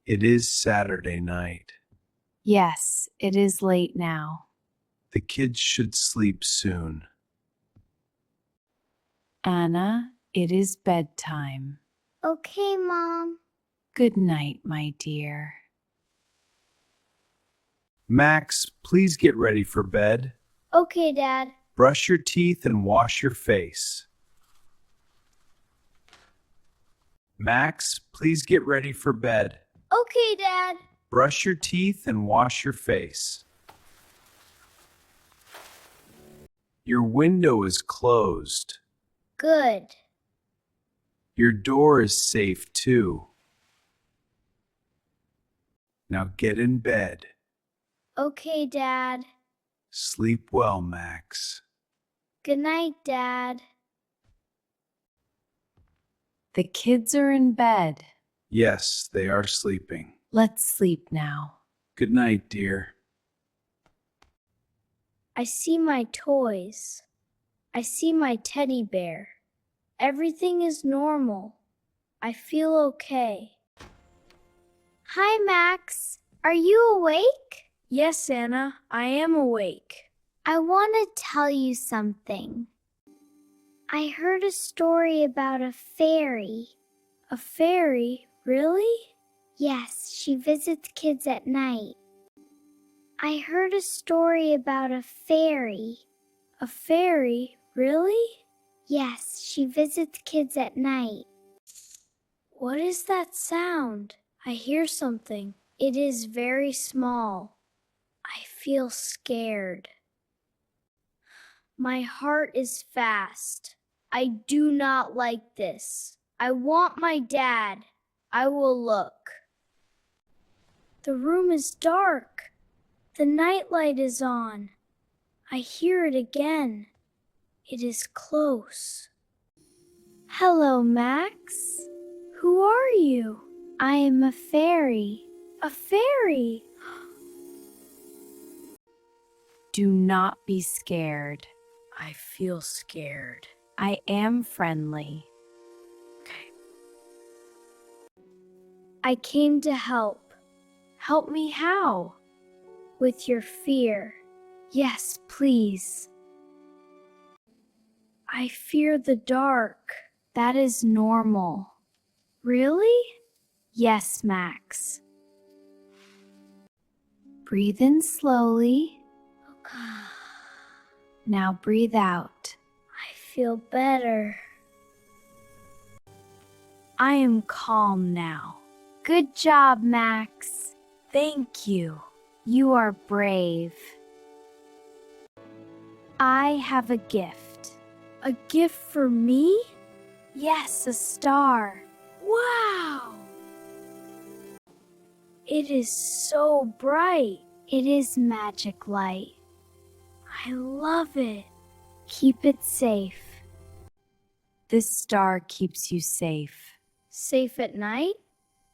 It is Saturday night. Yes, it is late now. The kids should sleep soon. Anna, it is bedtime. Okay, Mom. Good night, my dear. Max, please get ready for bed. Okay, Dad. Brush your teeth and wash your face. Max, please get ready for bed. Okay, Dad. Brush your teeth and wash your face. Your window is closed. Good. Your door is safe too. Now get in bed. Okay, Dad. Sleep well, Max. Good night, Dad. The kids are in bed. Yes, they are sleeping. Let's sleep now. Good night, dear. I see my toys. I see my teddy bear. Everything is normal. I feel okay. Hi, Max. Are you awake? Yes, Anna, I am awake. I want to tell you something. I heard a story about a fairy. A fairy? Really? Yes, she visits kids at night. I heard a story about a fairy. A fairy? Really? Yes, she visits kids at night. What is that sound? I hear something. It is very small. I feel scared. My heart is fast. I do not like this. I want my dad. I will look. The room is dark. The nightlight is on. I hear it again. It is close. Hello, Max. Who are you? I am a fairy. A fairy? Do not be scared. I feel scared. I am friendly. Okay. I came to help. Help me how? With your fear. Yes, please. I fear the dark. That is normal. Really? Yes, Max. Breathe in slowly. Now breathe out. I feel better. I am calm now. Good job, Max. Thank you. You are brave. I have a gift. A gift for me? Yes, a star. Wow! It is so bright. It is magic light. I love it. Keep it safe. This star keeps you safe. Safe at night?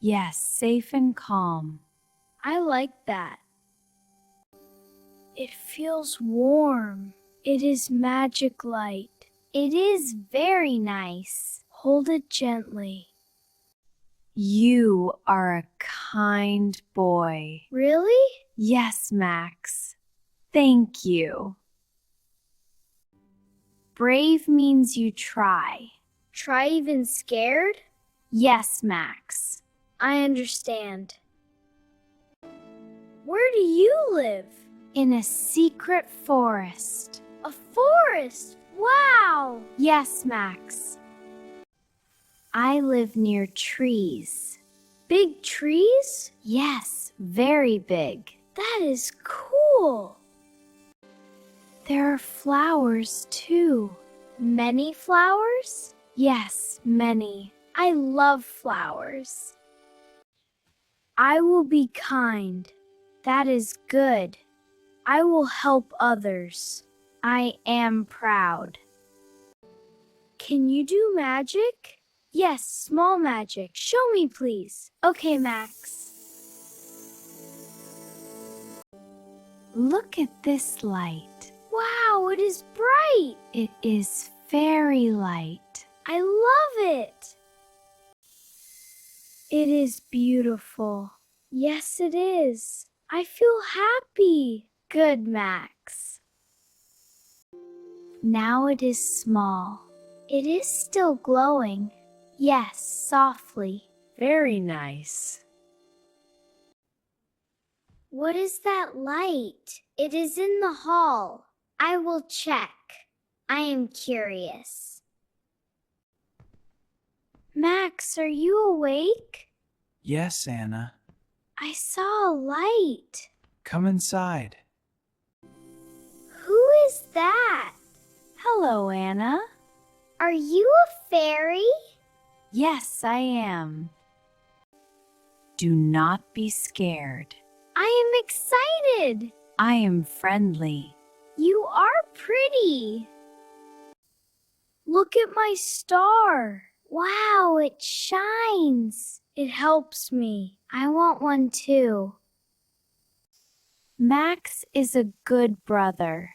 Yes, safe and calm. I like that. It feels warm. It is magic light. It is very nice. Hold it gently. You are a kind boy. Really? Yes, Max. Thank you. Brave means you try. Try even scared? Yes, Max. I understand. Where do you live? In a secret forest. A forest? Wow! Yes, Max. I live near trees. Big trees? Yes, very big. That is cool. There are flowers too. Many flowers? Yes, many. I love flowers. I will be kind. That is good. I will help others. I am proud. Can you do magic? Yes, small magic. Show me, please. Okay, Max. Look at this light. Wow, it is bright. It is fairy light. I love it. It is beautiful. Yes, it is. I feel happy. Good, Max. Now it is small. It is still glowing. Yes, softly. Very nice. What is that light? It is in the hall. I will check. I am curious. Max, are you awake? Yes, Anna. I saw a light. Come inside. Who is that? Hello, Anna. Are you a fairy? Yes, I am. Do not be scared. I am excited. I am friendly. You are pretty. Look at my star. Wow, it shines. It helps me. I want one too. Max is a good brother.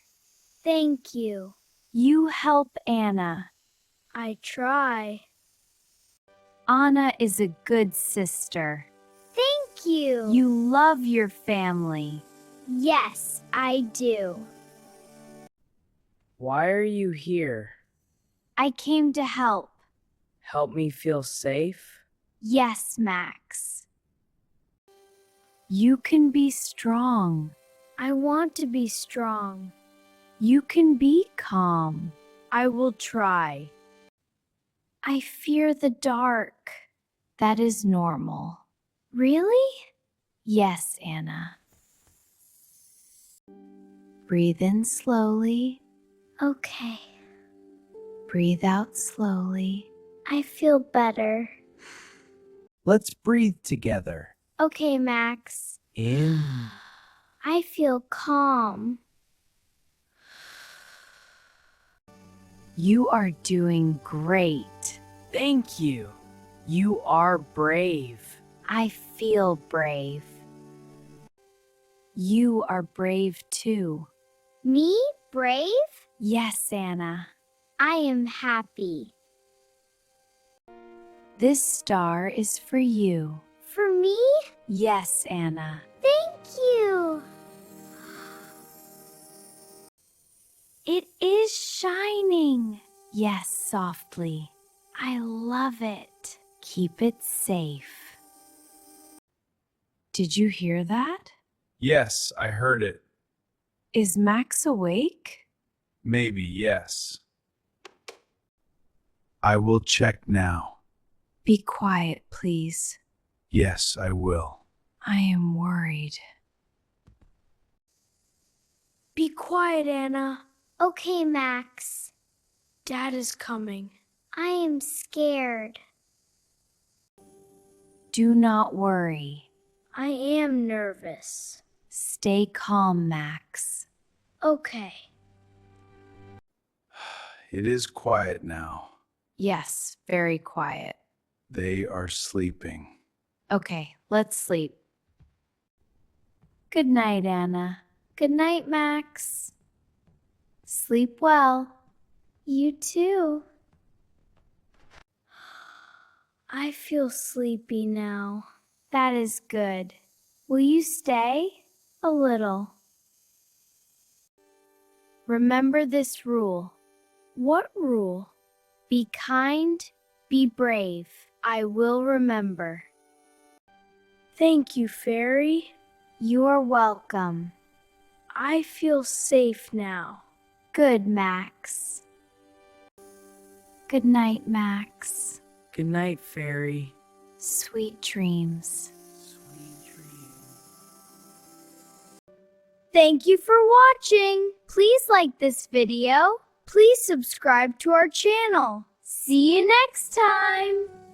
Thank you. You help Anna. I try. Anna is a good sister. Thank you. You love your family. Yes, I do. Why are you here? I came to help. Help me feel safe? Yes, Max. You can be strong. I want to be strong. You can be calm. I will try. I fear the dark. That is normal. Really? Yes, Anna. Breathe in slowly. Okay, Breathe out slowly. I feel better. Let's breathe together. Okay, Max. In. I feel calm. You are doing great. Thank you. You are brave. I feel brave. You are brave too. Me? Brave? Yes, Anna. I am happy. This star is for you. For me? Yes, Anna. Thank you. It is shining. Yes, softly. I love it. Keep it safe. Did you hear that? Yes, I heard it. Is Max awake? Maybe, yes. I will check now. Be quiet, please. Yes, I will. I am worried. Be quiet, Anna. Okay, Max. Dad is coming. I am scared. Do not worry. I am nervous. Stay calm, Max. Okay. It is quiet now. Yes, very quiet. They are sleeping. Okay, let's sleep. Good night, Anna. Good night, Max. Sleep well. You too. I feel sleepy now. That is good. Will you stay? A little. Remember this rule. What rule? Be kind, be brave. I will remember. Thank you, Fairy. You are welcome. I feel safe now. Good, Max. Good night, Max. Good night, Fairy. Sweet dreams. Sweet dreams. Thank you for watching. Please like this video. Please subscribe to our channel. See you next time.